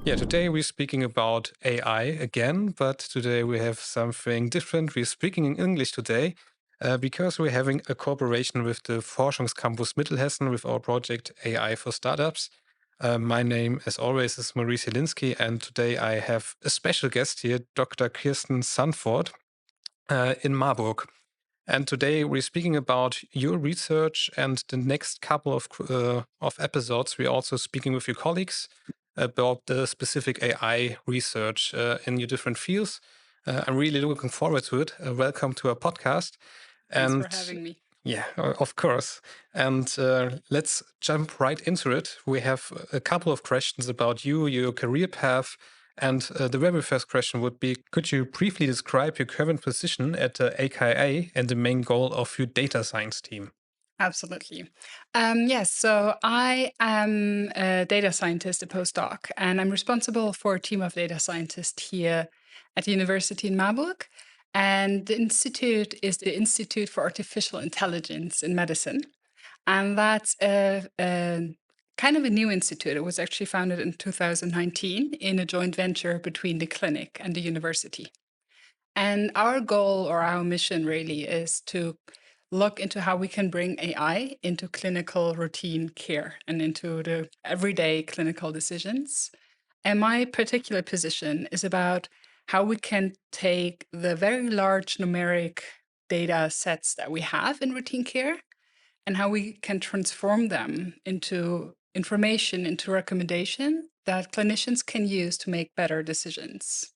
Yeah, today we're speaking about AI again, but today we have something different. We're speaking in English today because we're having a cooperation with the Forschungscampus Mittelhessen with our project AI for Startups. My name, as always, is Maurice Jelinski, and today I have a special guest here, Dr. Kirsten Zantvoort in Marburg. And today we're speaking about your research, and the next couple of episodes, we're also speaking with your colleagues about the specific AI research in your different fields. I'm really looking forward to it. Welcome to our podcast. Thanks for And having me. yeah, of course. And let's jump right into it. We have a couple of questions about you, your career path. And the very first question would be, could you briefly describe your current position at AKA and the main goal of your data science team? Absolutely. Yes, so I am a data scientist, a postdoc, and I'm responsible for a team of data scientists here at the university in Marburg. And the institute is the Institute for Artificial Intelligence in Medicine. And that's a kind of a new institute. It was actually founded in 2019 in a joint venture between the clinic and the university. And our goal or our mission really is to look into how we can bring AI into clinical routine care and into the everyday clinical decisions. And my particular position is about how we can take the very large numeric data sets that we have in routine care and how we can transform them into information, into recommendation that clinicians can use to make better decisions.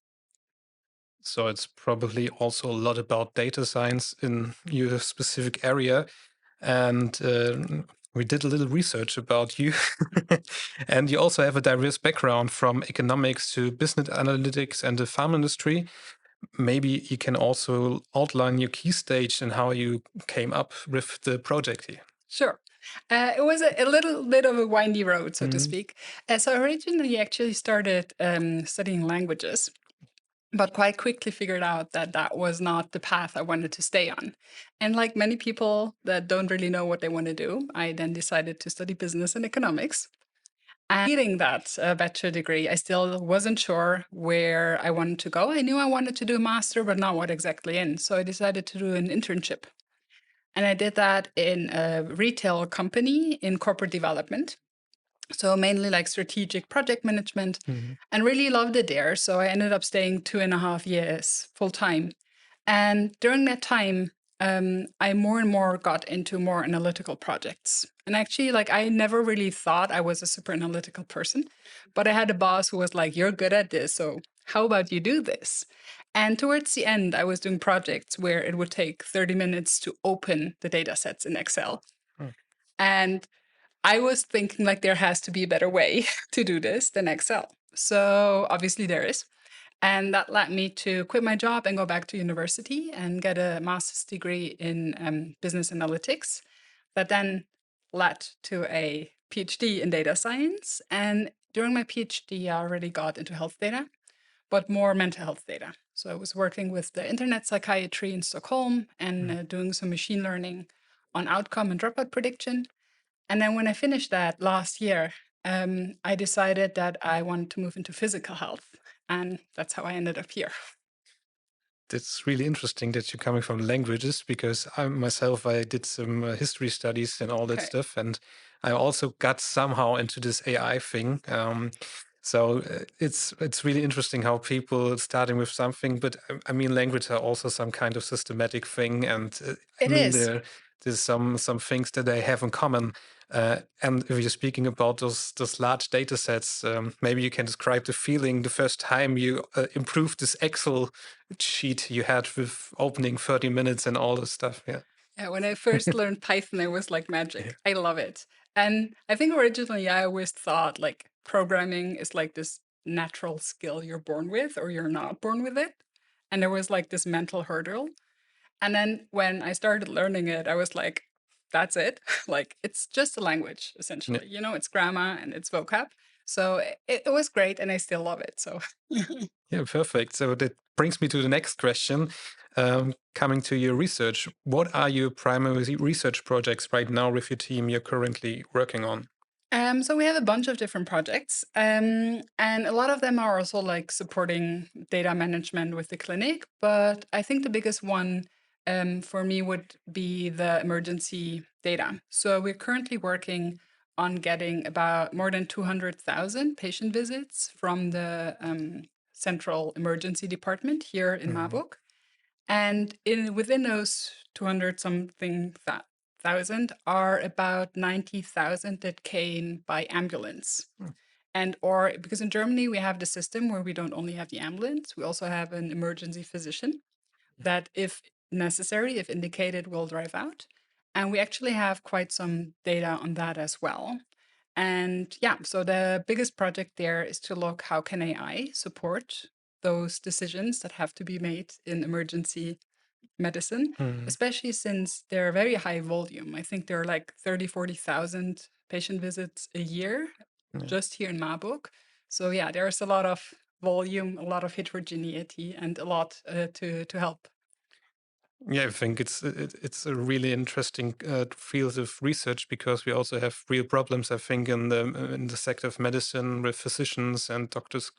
So it's probably also a lot about data science in your specific area. And we did a little research about you. And you also have a diverse background from economics to business analytics and the pharma industry. Maybe you can also outline your key stage and how you came up with the project here. Sure. It was a little bit of a windy road, so to Mhm. speak. So originally, I actually started studying languages, but quite quickly figured out that that was not the path I wanted to stay on. And like many people that don't really know what they want to do, I then decided to study business and economics. And reading that bachelor degree, I still wasn't sure where I wanted to go. I knew I wanted to do a master, but not what exactly in. So I decided to do an internship. And I did that in a retail company in corporate development. So mainly like strategic project management Mhm. and really loved it there. So I ended up staying 2.5 years full time. And during that time, I more and more got into more analytical projects. And actually, like I never really thought I was a super analytical person, but I had a boss who was like, "You're good at this, so how about you do this?" And towards the end, I was doing projects where it would take 30 minutes to open the data sets in Excel. Mm. And I was thinking like there has to be a better way to do this than Excel. So obviously there is. And that led me to quit my job and go back to university and get a master's degree in business analytics that then led to a PhD in data science. And during my PhD, I already got into health data, but more mental health data. So I was working with the internet psychiatry in Stockholm and Mm. doing some machine learning on outcome and dropout prediction. And then when I finished that last year, I decided that I wanted to move into physical health. And that's how I ended up here. That's really interesting that you're coming from languages because I myself I did some history studies and all that Okay. stuff, and I also got somehow into this AI thing. So it's really interesting how people starting with something, but I mean language are also some kind of systematic thing, and I It mean is. there's some things that they have in common. And if you're speaking about those large data sets, maybe you can describe the feeling the first time you improved this Excel sheet you had with opening 30 minutes and all this stuff. Yeah. Yeah, when I first learned Python, it was like Yeah. magic. I love it. And I think originally I always thought like programming is like this natural skill you're born with or you're not born with it. And there was like this mental hurdle. And then when I started learning it, I was like, that's it. Like it's just a language, Yeah. essentially. It's grammar and it's vocab. So it was great and I still love it. So Yeah, perfect. So that brings me to the next question. Coming to your research, what are your primary research projects right now with your team you're currently working on? So we have a bunch of different projects, and a lot of them are also like supporting data management with the clinic. But I think the biggest one for me would be the emergency data. So we're currently working on getting about more than 200,000 patient visits from the central emergency department here in Mhm. Marburg. And within those 200 something thousand are about 90,000 that came by ambulance. Mm. And or because in Germany we have the system where we don't only have the ambulance, we also have an emergency physician that if necessary, if indicated, will drive out. And we actually have quite some data on that as well. And yeah, so the biggest project there is to look how can AI support those decisions that have to be made in emergency medicine, Mhm. especially since they're very high volume. I think there are like 30, 40,000 patient visits a year Yeah. just here in Marburg. So yeah, there's a lot of volume, a lot of heterogeneity, and a lot to help. Yeah, I think it's a really interesting field of research because we also have real problems. I think in the sector of medicine with physicians and doctors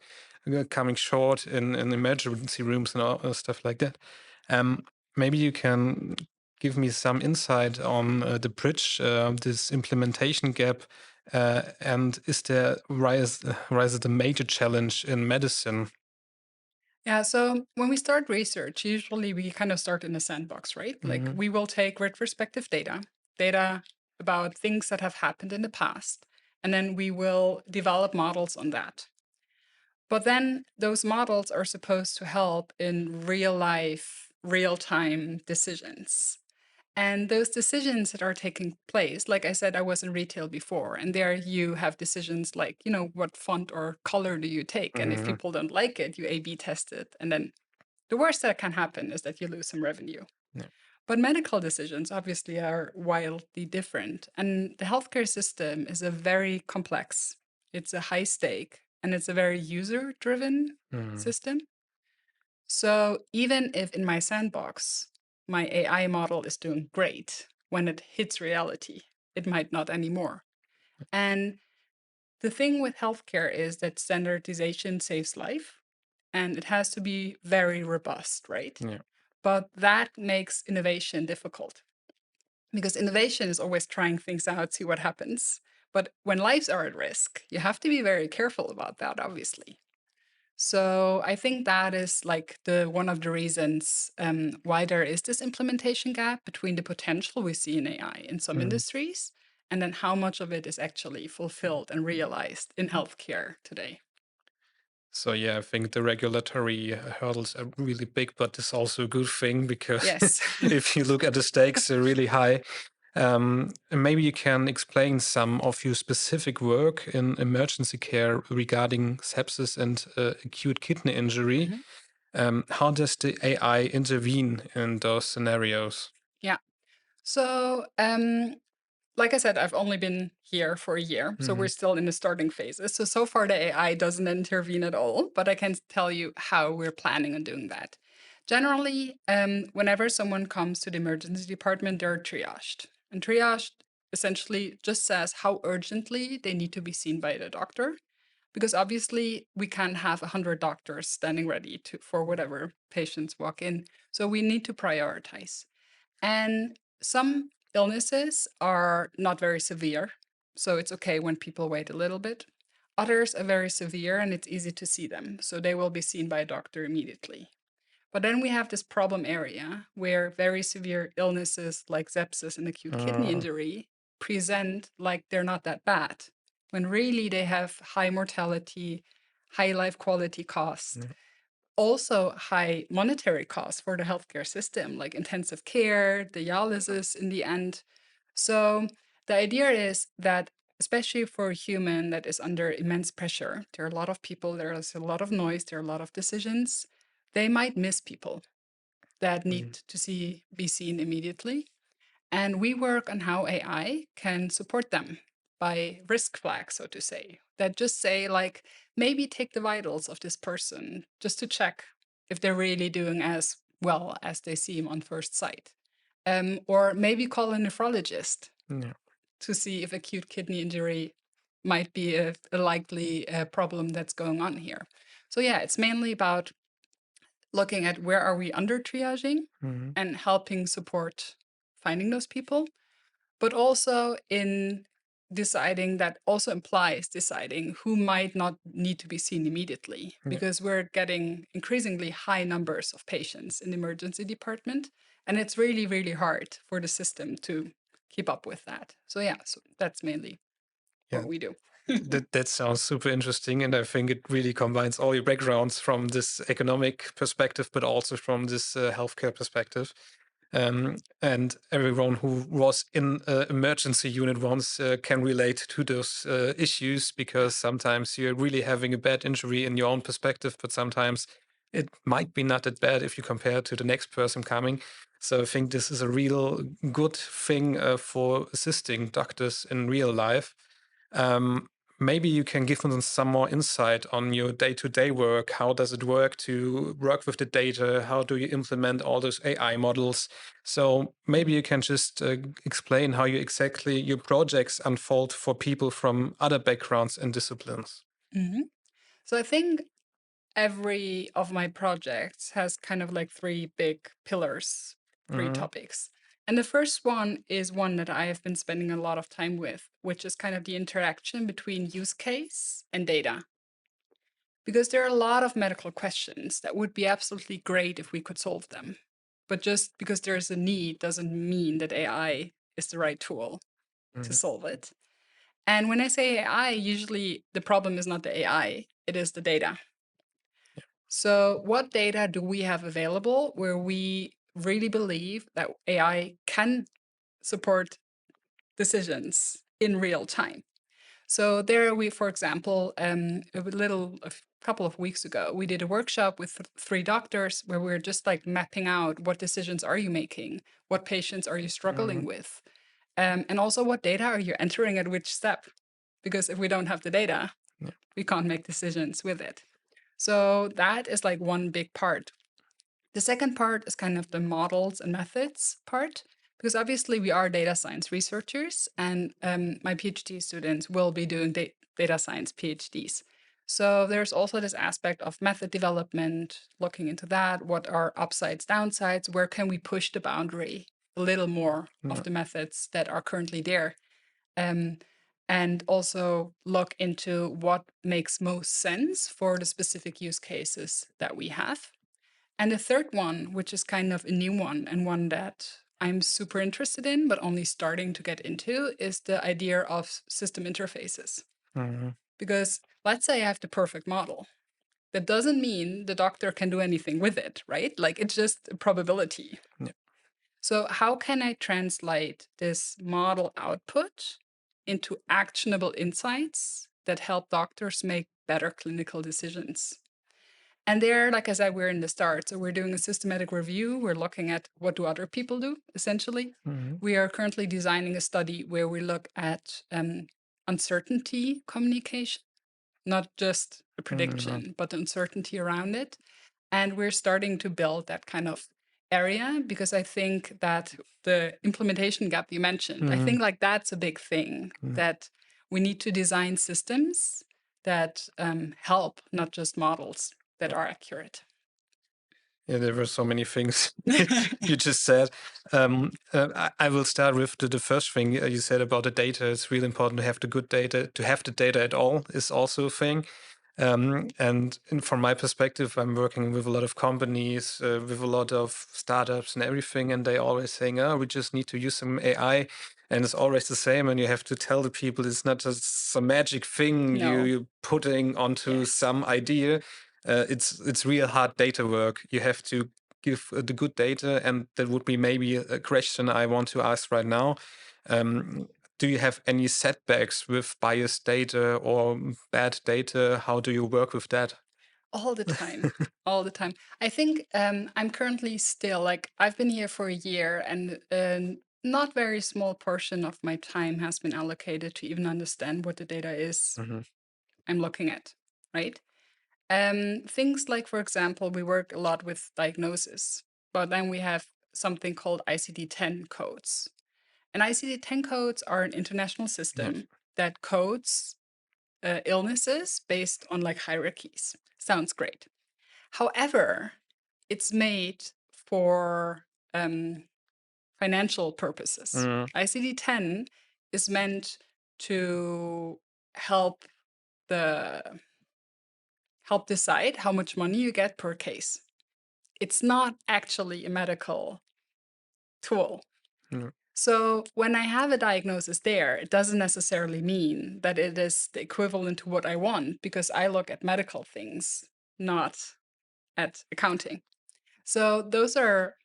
coming short in emergency rooms and all stuff like that. Um, Maybe you can give me some insight on the bridge, this implementation gap, and is there rise the major challenge in medicine? Yeah, so when we start research, usually we kind of start in a sandbox, right? Like Hmm. we will take retrospective data, data about things that have happened in the past, and then we will develop models on that. But then those models are supposed to help in real life, real time decisions. And those decisions that are taking place, like I said, I was in retail before, and there you have decisions like, what font or color do you take? And if Hmm. people don't like it, you A B test it. And then the worst that can happen is that you lose some revenue. Yeah. But medical decisions obviously are wildly different. And the healthcare system is a very complex, it's a high stake, and it's a very user driven Hmm. system. So even if in my sandbox, my AI model is doing great, when it hits reality, it might not anymore. And the thing with healthcare is that standardization saves life and it has to be very robust, right? Yeah. But that makes innovation difficult because innovation is always trying things out, see what happens. But when lives are at risk, you have to be very careful about that, obviously. So I think that is like the one of the reasons why there is this implementation gap between the potential we see in AI in some Hmm. industries and then how much of it is actually fulfilled and realized in healthcare today. So yeah, I think the regulatory hurdles are really big, but it's also a good thing because Yes. if you look at the stakes, they're really high. And maybe you can explain some of your specific work in emergency care regarding sepsis and acute kidney injury. Mhm. How does the AI intervene in those scenarios? Yeah. So, like I said, I've only been here for a year, so we're Hmm. still in the starting phases. So far, the AI doesn't intervene at all, but I can tell you how we're planning on doing that. Generally, whenever someone comes to the emergency department, they're triaged. And triaged essentially just says how urgently they need to be seen by the doctor, because obviously we can't have 100 doctors standing ready for whatever patients walk in. So we need to prioritize. And some illnesses are not very severe. So it's okay when people wait a little bit. Others are very severe and it's easy to see them. So they will be seen by a doctor immediately. But then we have this problem area where very severe illnesses like sepsis and acute kidney Uh, injury present like they're not that bad, when really they have high mortality, high life quality cost, yeah. also high monetary costs for the healthcare system, like intensive care, dialysis in the end. So the idea is that, especially for a human that is under immense pressure, there are a lot of people, there is a lot of noise, there are a lot of decisions. They might miss people that need Mm. to be seen immediately. And we work on how AI can support them by risk flags, so to say, that just say, like, maybe take the vitals of this person just to check if they're really doing as well as they seem on first sight. Or maybe call a nephrologist Yeah. to see if acute kidney injury might be a likely problem that's going on here. So yeah, it's mainly about looking at where are we under triaging Mhm. and helping support finding those people, but also in deciding that also implies deciding who might not need to be seen immediately Yeah. because we're getting increasingly high numbers of patients in the emergency department, and it's really really hard for the system to keep up with that. So yeah, so that's mainly Yeah. what we do. That sounds super interesting, and I think it really combines all your backgrounds from this economic perspective, but also from this healthcare perspective. And everyone who was in an emergency unit once can relate to those issues, Yeah. because sometimes you're really having a bad injury in your own perspective, but sometimes it might be not that bad if you compare to the next person coming. So I think this is a real good thing for assisting doctors in real life. Um, Maybe you can give us some more insight on your day-to-day work. How does it work to work with the data? How do you implement all those AI models? So maybe you can just explain how you exactly your projects unfold for people from other backgrounds and disciplines. Mhm. So I think every of my projects has kind of like three big pillars, three Mm-hmm. topics. And the first one is one that I have been spending a lot of time with, which is kind of the interaction between use case and data. Because there are a lot of medical questions that would be absolutely great if we could solve them. But just because there's a need doesn't mean that AI is the right tool to Mm-hmm. solve it. And when I say AI, usually the problem is not the AI, it is the data. So, what data do we have available where we really believe that AI can support decisions in real time? So, there we, for example, a couple of weeks ago, we did a workshop with three doctors where we are just like mapping out what decisions are you making, what patients are you Mm-hmm. struggling with, and also what data are you entering at which step? Because if we don't have the data, Yeah. we can't make decisions with it. So that is like one big part. The second part is kind of the models and methods part, because obviously we are data science researchers, and my PhD students will be doing data science PhDs. So there's also this aspect of method development, looking into that. What are upsides, downsides? Where can we push the boundary a little more of Yeah. the methods that are currently there? Um, and also look into what makes most sense for the specific use cases that we have. And the third one, which is kind of a new one and one that I'm super interested in, but only starting to get into, is the idea of system interfaces. Mm-hmm. Because let's say I have the perfect model. That doesn't mean the doctor can do anything with it, right? Like it's just a probability. Yeah. So, how can I translate this model output into actionable insights that help doctors make better clinical decisions? And there, like I said, we're in the start. So, we're doing a systematic review. We're looking at what do other people do, essentially. Mm-hmm. We are currently designing a study where we look at uncertainty communication, not just a Mm-hmm. prediction, but the uncertainty around it. And we're starting to build that kind of area because I think that the implementation gap you mentioned, I Mm-hmm. think like that's a big thing that we need to design systems that help, not just models that Yeah. are accurate. Yeah, there were so many things you just said. I will start with the first thing you said about the data. It's really important to have the good data. To have the data at all is also a thing. From my perspective, I'm working with a lot of companies, with a lot of startups and everything, and they always saying, "Oh, we just need to use some AI," and it's always the same. And you have to tell the people it's not just some magic thing No. you're putting onto Yes. some idea. It's real hard data work. You have to give the good data, and that would be maybe a question I want to ask right now. Um, do you have any setbacks with biased data or bad data? How do you work with that? All the time. All the time. I think I'm currently still like I've been here for a year, and a not very small portion of my time has been allocated to even understand what the data is Hmm. I'm looking at, right? Things like, for example, we work a lot with diagnosis, but then we have something called ICD-10 codes. And ICD-10 codes are an international Yeah. system that codes illnesses based on like hierarchies. Sounds great. However, it's made for financial purposes. Mm, ICD-10 is meant to help the help decide how much money you get per case. It's not actually a medical tool. mm, So when I have a diagnosis there, it doesn't necessarily mean that it is the equivalent to what I want because I look at medical things, not at accounting. So those are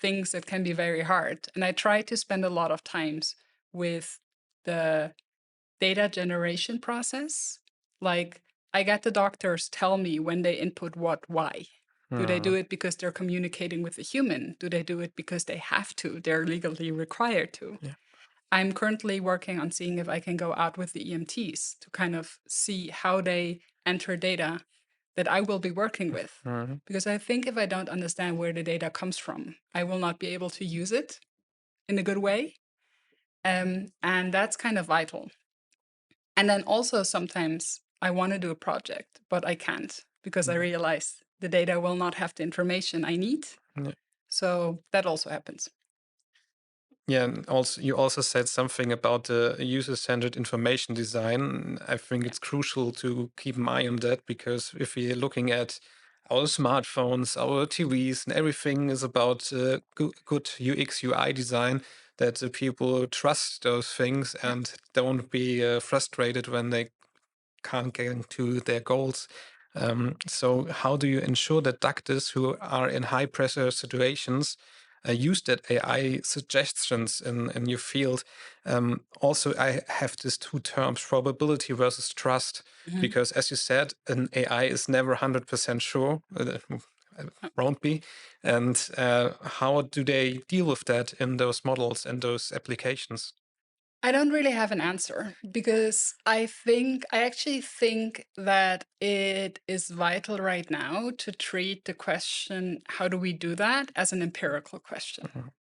things that can be very hard, and I try to spend a lot of times with the data generation process. Like I get the doctors tell me when they input what, why. Do they do mm, it because they're communicating with a human? Do they do it because they have to? They're legally required to. yeah. I'm currently working on seeing if I can go out with the EMTs to kind of see how they enter data that I will be working with. Mm, Because I think if I don't understand where the data comes from, I will not be able to use it in a good way. And that's kind of vital. And then also sometimes I want to do a project, but I can't because I mm, realize the data will not have the information I need. yeah. So that also happens. Yeah, and also you also said something about the user-centered information design. I think Yeah. it's crucial to keep an eye on that because if we're looking at our smartphones, our TVs, and everything is about good UX UI design, that the people trust those things Yeah. and don't be frustrated when they can't get into their goals. So, how do you ensure that doctors who are in high pressure situations use that AI suggestions in your field? Also, I have these two terms, probability versus trust, Mhm. because as you said, an AI is never 100% sure. Won't be. And how do they deal with that in those models and those applications? I don't really have an answer because I actually think that it is vital right now to treat the question, how do we do that, as an empirical question. Mhm.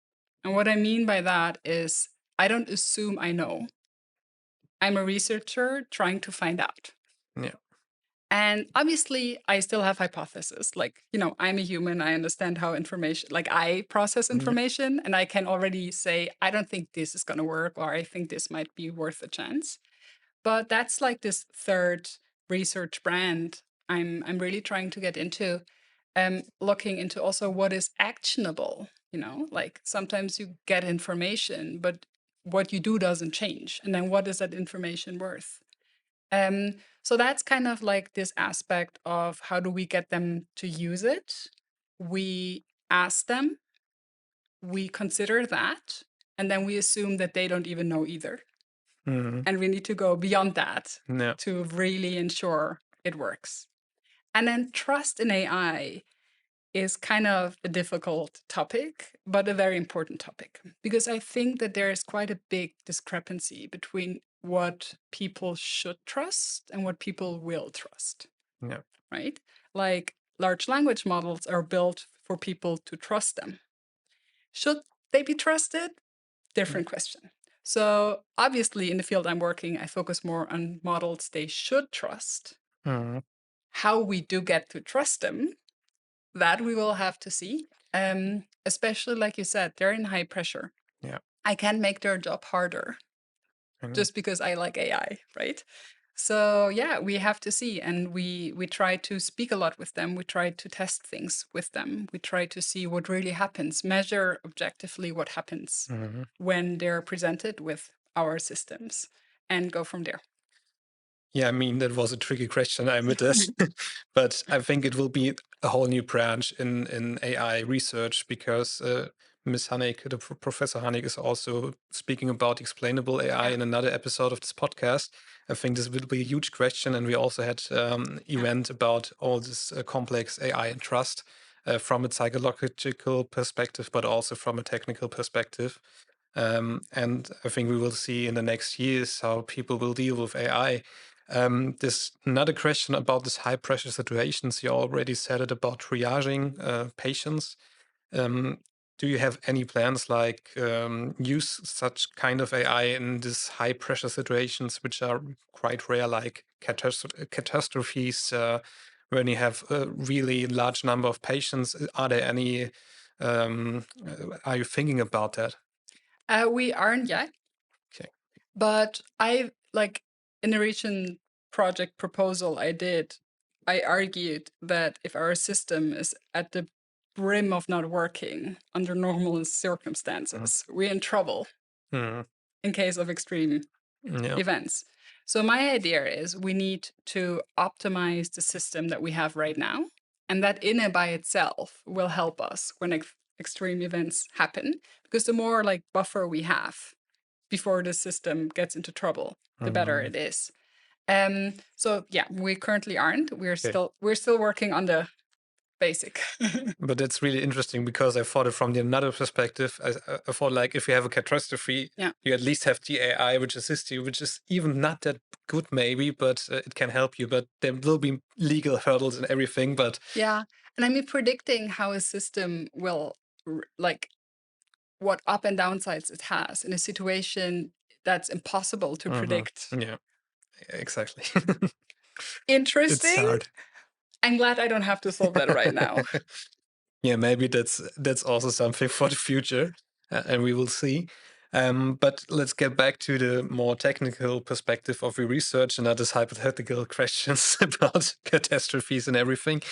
And what I mean by that is I don't assume I know. I'm a researcher trying to find out. Yeah. And obviously, I still have hypotheses. Like, I'm a human. I understand how information, like, I process Yeah. information, and I can already say, I don't think this is going to work, or I think this might be worth a chance. But that's like this third research brand I'm really trying to get into, looking into also what is actionable. Like sometimes you get information, but what you do doesn't change. And then what is that information worth? So that's kind of like this aspect of how do we get them to use it? We ask them, we consider that, and then we assume that they don't even know either. Mhm. And we need to go beyond that Yeah. to really ensure it works. And then trust in AI is kind of a difficult topic, but a very important topic because I think that there is quite a big discrepancy between what people should trust and what people will trust, Yeah. right? Like large language models are built for people to trust them. Should they be trusted? Mm. Different question. So, obviously, in the field I'm working, I focus more on models they should trust. Mhm. How we do get to trust them, that we will have to see. Especially, like you said, they're in high pressure. Yeah. I can make their job harder I know. just because I like AI, right? So yeah, we have to see, and we try to speak a lot with them. We try to test things with them. We try to see what really happens, measure objectively what happens Mhm. when they're presented with our systems, and go from there. Yeah, I mean, that was a tricky question, I admit this. But I think it will be a whole new branch in AI research because Miss Hanek, Professor Hanek, is also speaking about explainable AI Yeah, in another episode of this podcast. I think this will be a huge question. And we also had yeah, event about all this complex AI and trust from a psychological perspective, but also from a technical perspective. And I think we will see in the next years how people will deal with AI. There's another question about this high pressure situations. You already said it about triaging patients. Um, do you have any plans like use such kind of AI in these high pressure situations, which are quite rare, like catastrophes, when you have a really large number of patients? Are there any? Are you thinking about that? We aren't yet, Okay. but I like in the recent project proposal I did, I argued that if our system is at the brim of not working under normal Mhm. circumstances, we're in trouble Mhm. in case of extreme Yeah. events. So my idea is we need to optimize the system that we have right now, and that in and by itself will help us when extreme events happen, because the more like buffer we have before the system gets into trouble, the better Mhm. it is. So yeah, we currently aren't. Okay. We're still working on the basic. But that's really interesting because I thought it from the another perspective. I thought like if you have a catastrophe, Yeah. you at least have the AI which assists you, which is even not that good maybe, but it can help you. But there will be legal hurdles and everything. But Yeah. And I mean, predicting how a system will like what up and downsides it has in a situation that's impossible to Mhm. predict. Yeah, exactly. It's Interesting. hard. I'm glad I don't have to solve that right now. Yeah, maybe that's also something for the future, and we will see. But let's get back to the more technical perspective of your research and not just hypothetical questions about catastrophes and everything.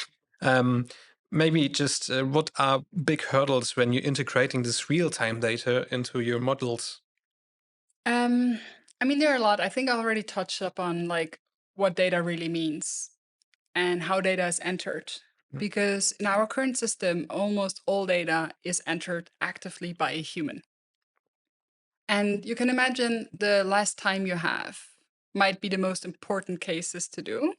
Um, Maybe just what are big hurdles when you're integrating this real-time data into your models? Um, I mean, there are a lot. I think I already touched up on like what data really means and how data is entered. Mm. Because in our current system, almost all data is entered actively by a human. And you can imagine the last time you have might be the most important cases to do,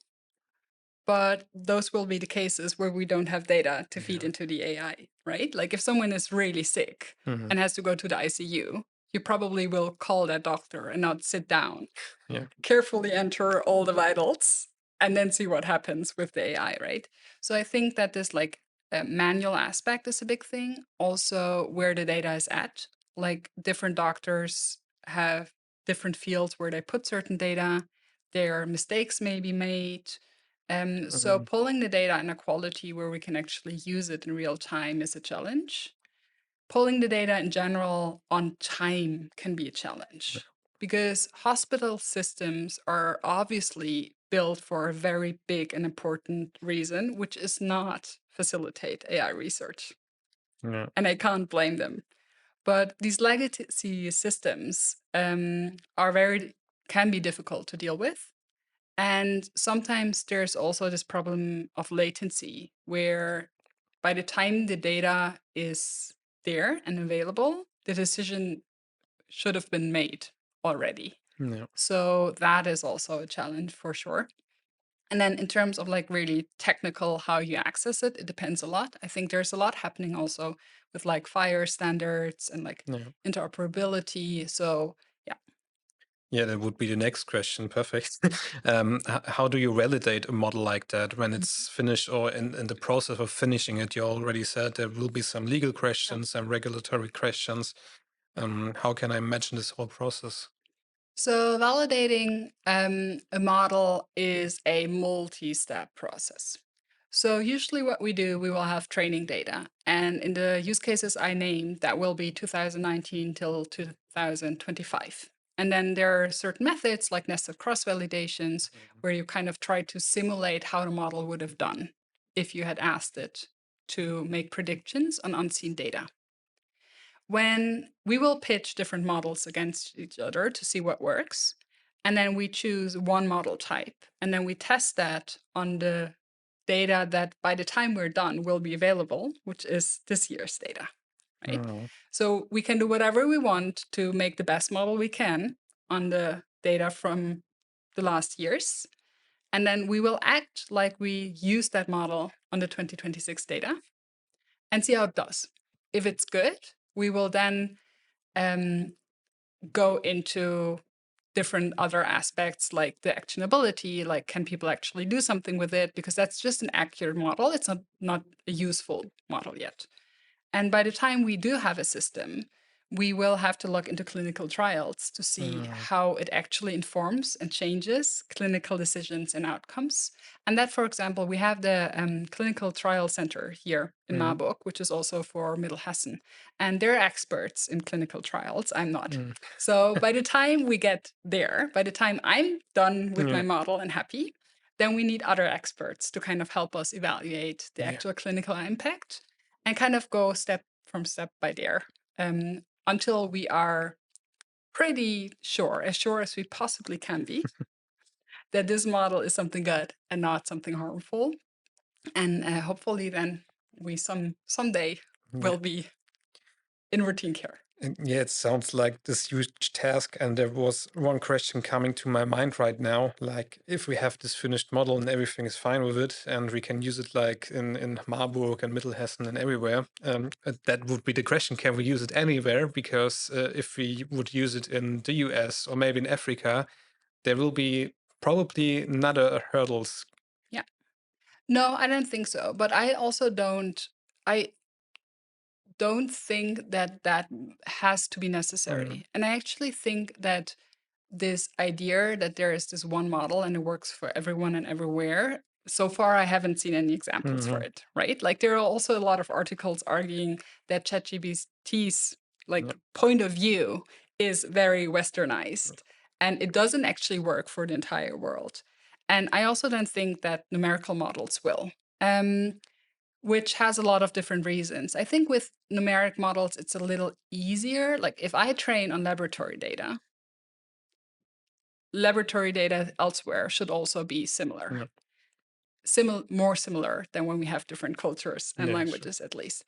but those will be the cases where we don't have data to feed Yeah. into the AI, right? Like if someone is really sick Mhm. and has to go to the ICU, you probably will call that doctor and not sit down, Yeah. carefully enter all the vitals, and then see what happens with the AI, right? So I think that this like manual aspect is a big thing. Also, where the data is at, like different doctors have different fields where they put certain data. Their mistakes may be made. So Mhm. pulling the data in a quality where we can actually use it in real time is a challenge. Pulling the data in general on time can be a challenge because hospital systems are obviously built for a very big and important reason, which is not facilitate AI research. Yeah. And I can't blame them. But these legacy systems are very can be difficult to deal with. And sometimes there's also this problem of latency where by the time the data is there and available, the decision should have been made already. Yeah. So that is also a challenge for sure. And then in terms of like really technical how you access it, it depends a lot. I think there's a lot happening also with like fire standards and like Yeah. interoperability. So yeah. Yeah, that would be the next question. Perfect. How do you validate a model like that when it's finished or in the process of finishing it? You already said there will be some legal questions and regulatory questions. How can I imagine this whole process? So validating a model is a multi-step process. So usually what we do, we will have training data. And in the use cases I named, that will be 2019 till 2025. And then there are certain methods like nested cross-validations where you kind of try to simulate how the model would have done if you had asked it to make predictions on unseen data. When we will pitch different models against each other to see what works, and then we choose one model type, and then we test that on the data that by the time we're done will be available, which is this year's data, right? Mm. So we can do whatever we want to make the best model we can on the data from the last years. And then we will act like we use that model on the 2026 data and see how it does. If it's good, we will then um, go into different other aspects like the actionability, like can people actually do something with it? Because that's just an accurate model. It's not a useful model yet. And by the time we do have a system, we will have to look into clinical trials to see Mm, how it actually informs and changes clinical decisions and outcomes. And that, for example, we have the Clinical Trial Center here in mm, Marburg, which is also for Mittelhessen. And they're experts in clinical trials. I'm not. mm. So by the time we get there, by the time I'm done with my Yeah, model and happy, then we need other experts to kind of help us evaluate the yeah. actual clinical impact and kind of go step from step by there until we are pretty sure, as sure as we possibly can be, that this model is something good and not something harmful. And hopefully, then we someday Yeah. will be in routine care. And yeah, it sounds like this huge task. And there was one question coming to my mind right now. Like, if we have this finished model and everything is fine with it, and we can use it like in Marburg and Mittelhessen and everywhere, that would be the question: can we use it anywhere? Because if we would use it in the US or maybe in Africa, there will be probably another hurdles. Yeah. No, I don't think so. But I also don't. I don't think that has to be Mm, necessary. And I actually think that this idea that there is this one model and it works for everyone and everywhere. So far, I haven't seen any examples for mhm, it, right? Like there are also a lot of articles arguing that ChatGPT's yeah, like point of view is very westernized and it doesn't actually work for the entire world. And I also don't think that numerical models will. Which has a lot of different reasons. I think with numeric models, it's a little easier. Like if I train on laboratory data elsewhere should also be similar, yeah, more similar than when we have different cultures and yeah, sure. languages, at least.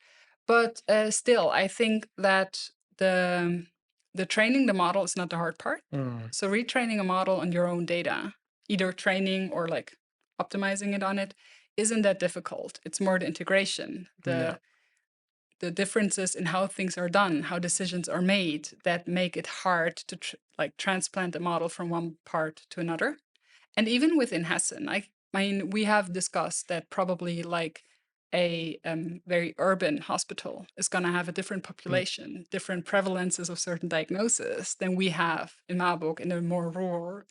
But still, I think that the training the model is not the hard part. Mm, So retraining a model on your own data, either training or like optimizing it on it, isn't that difficult. It's more the integration, yeah. the differences in how things are done, how decisions are made that make it hard to like transplant a model from one part to another. And even within Hessen, I mean, we have discussed that probably like a very urban hospital is going to have a different Mm, population, different prevalences of certain diagnoses than we have in Marburg in a more rural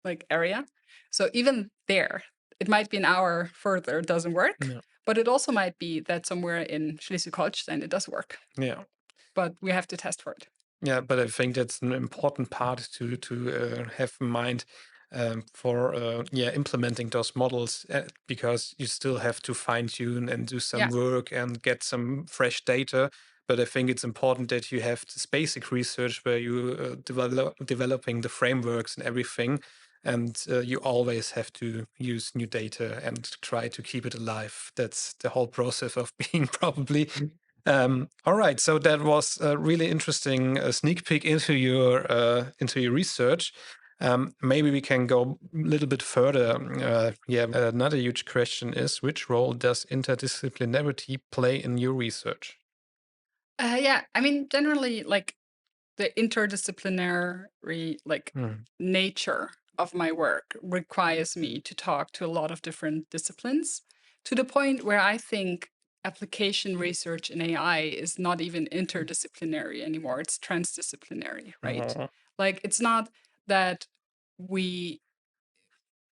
like area. So even there, it might be an hour further, it doesn't work, yeah, but it also might be that somewhere in Schleswig-Holstein it does work. yeah. But we have to test for it. Yeah, but I think that's an important part to have in mind for implementing those models because you still have to fine tune and do some Yeah, work and get some fresh data. But I think it's important that you have this basic research where you developing the frameworks and everything, and you always have to use new data and try to keep it alive. That's the whole process of being probably all right, so that was a really interesting sneak peek into your research. Maybe we can go a little bit further. Another huge question is, which role does interdisciplinarity play in your research? yeah. I mean, generally, like the interdisciplinary like Mm, nature of my work requires me to talk to a lot of different disciplines to the point where I think application research in AI is not even interdisciplinary anymore. It's transdisciplinary, right? uh, Like it's not that we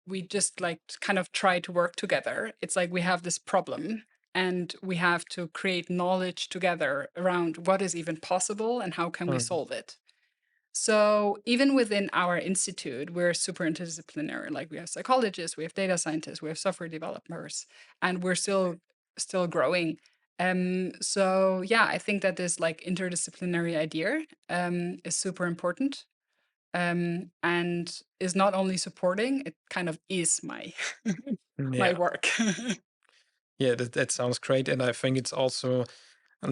we just like kind of try to work together. It's like we have this problem and we have to create knowledge together around what is even possible and how can we mm, solve it. So even within our institute, we're super interdisciplinary. Like we have psychologists, we have data scientists, we have software developers, and we're still growing. So yeah, I think that this like interdisciplinary idea is super important and is not only supporting, it kind of is my my yeah, work. yeah, that sounds great, and I think it's also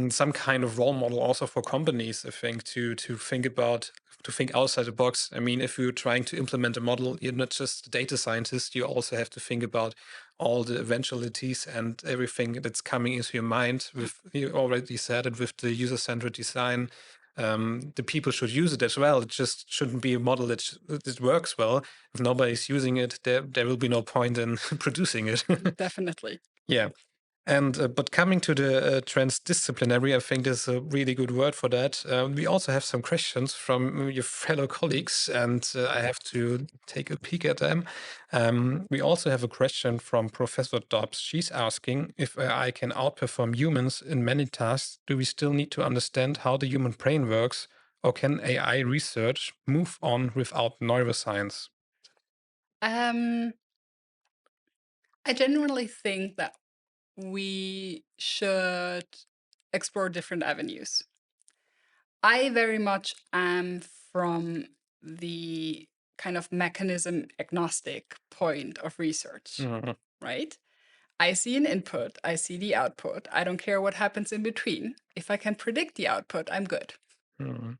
some kind of role model also for companies. I think to think about to think outside the box. I mean, if you're trying to implement a model, you're not just a data scientist. You also have to think about all the eventualities and everything that's coming into your mind. With you already said it with the user-centered design. The people should use it as well. It just shouldn't be a model that works well. If nobody's using it, there will be no point in producing it. Definitely. Yeah. And but coming to the transdisciplinary, I think there's a really good word for that. We also have some questions from your fellow colleagues, and I have to take a peek at them. We also have a question from Professor Dobbs. She's asking if AI can outperform humans in many tasks. Do we still need to understand how the human brain works, or can AI research move on without neuroscience? Um, I genuinely think that we should explore different avenues. I very much am from the kind of mechanism agnostic point of research, Mhm, right? I see an input, I see the output. I don't care what happens in between. If I can predict the output, I'm good. mhm.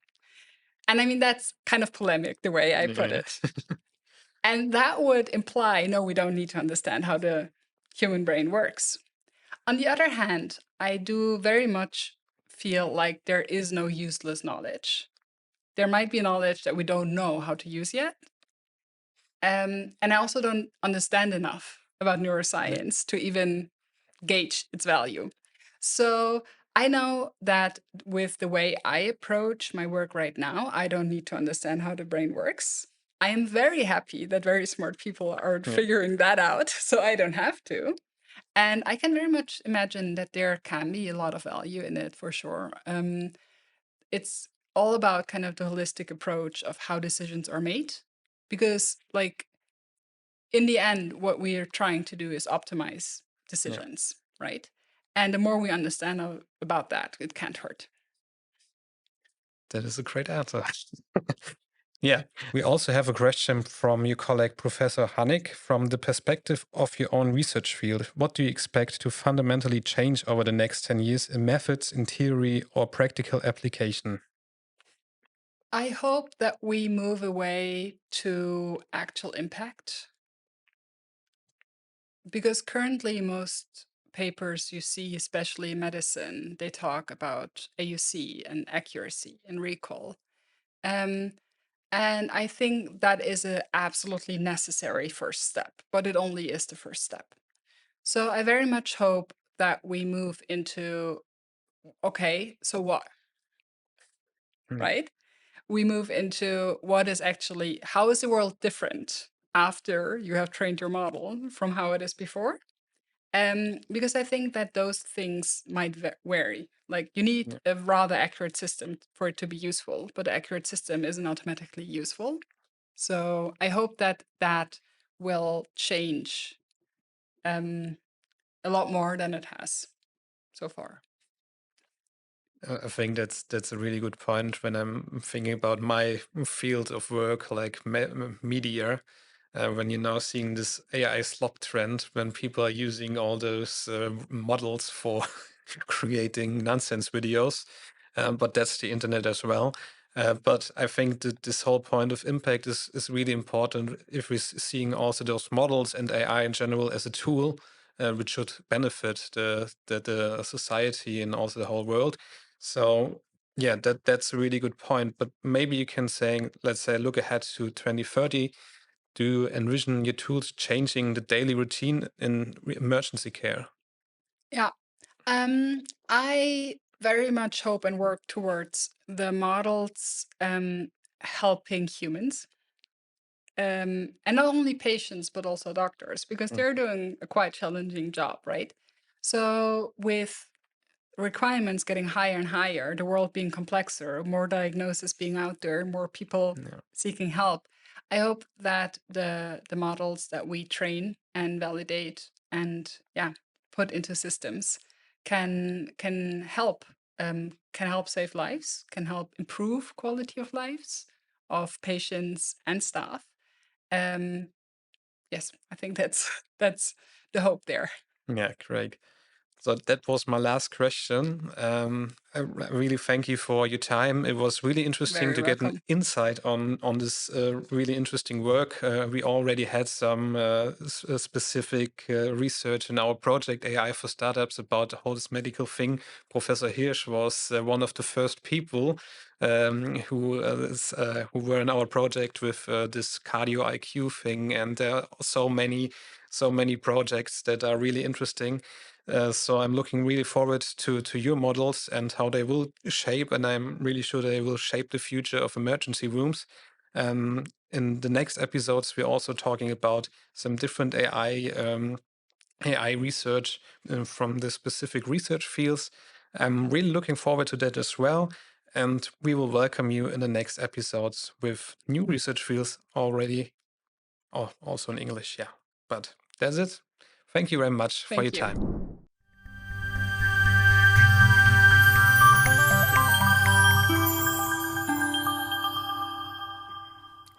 And I mean, that's kind of polemic the way I put Yeah. it. And that would imply no, we don't need to understand how the human brain works. On the other hand, I do very much feel like there is no useless knowledge. There might be knowledge that we don't know how to use yet. And I also don't understand enough about Yeah. neuroscience to even gauge its value. So I know that with the way I approach my work right now, I don't need to understand how the brain works. I am very happy that very smart people are Yeah. figuring that out, so I don't have to. And I can very much imagine that there can be a lot of value in it for sure. It's all about kind of the holistic approach of how decisions are made. Because, like, in the end, what we are trying to do is optimize Yeah. decisions, right? And the more we understand about that, it can't hurt. That is a great answer. Yeah, we also have a question from your colleague, Professor Hannig. From the perspective of your own research field, what do you expect to fundamentally change over the next 10 years in methods, in theory, or practical application? I hope that we move away to actual impact because currently most papers you see, especially in medicine, they talk about AUC and accuracy and recall. Um, and I think that is a absolutely necessary first step, but it only is the first step. So I very much hope that we move into okay, so what, Yeah, right? We move into what is actually how is the world different after you have trained your model from how it is before? Because I think that those things might vary. Like you need yeah, a rather accurate system for it to be useful, but the accurate system isn't automatically useful. So I hope that that will change um, a lot more than it has so far. I think that's a really good point when I'm thinking about my field of work, like media. When you're now seeing this AI slop trend, when people are using all those models for creating nonsense videos, but that's the internet as well. But I think that this whole point of impact is really important if we're seeing also those models and AI in general as a tool, which should benefit the society and also the whole world. So yeah, that's a really good point. But maybe you can say, let's say, look ahead to 2030. Do you envision your tools changing the daily routine in emergency care? Yeah. I very much hope and work towards the models helping humans, and not only patients but also doctors because Mm, they're doing a quite challenging job, right? So with requirements getting higher and higher, the world being complexer, more diagnosis being out there, more people yeah, seeking help. I hope that the models that we train and validate and yeah put into systems can help save lives, can help improve quality of lives of patients and staff. Um, yes, I think that's that's the hope there. yeah, great. So that was my last question. Really thank you for your time. It was really interesting Very to get an welcome. insight on this really interesting work. We already had some specific research in our project AI for Startups about the whole this medical thing. Professor Hirsch was one of the first people who were in our project with this cardio IQ thing, and there are so many projects that are really interesting. So I'm looking really forward to your models and how they will shape, and I'm really sure they will shape the future of emergency rooms. In the next episodes, we're also talking about some different AI research from the specific research fields. I'm really looking forward to that as well. And we will welcome you in the next episodes with new research fields already. Oh, also in English, yeah. But that's it. Thank you very much for your Thank time. you.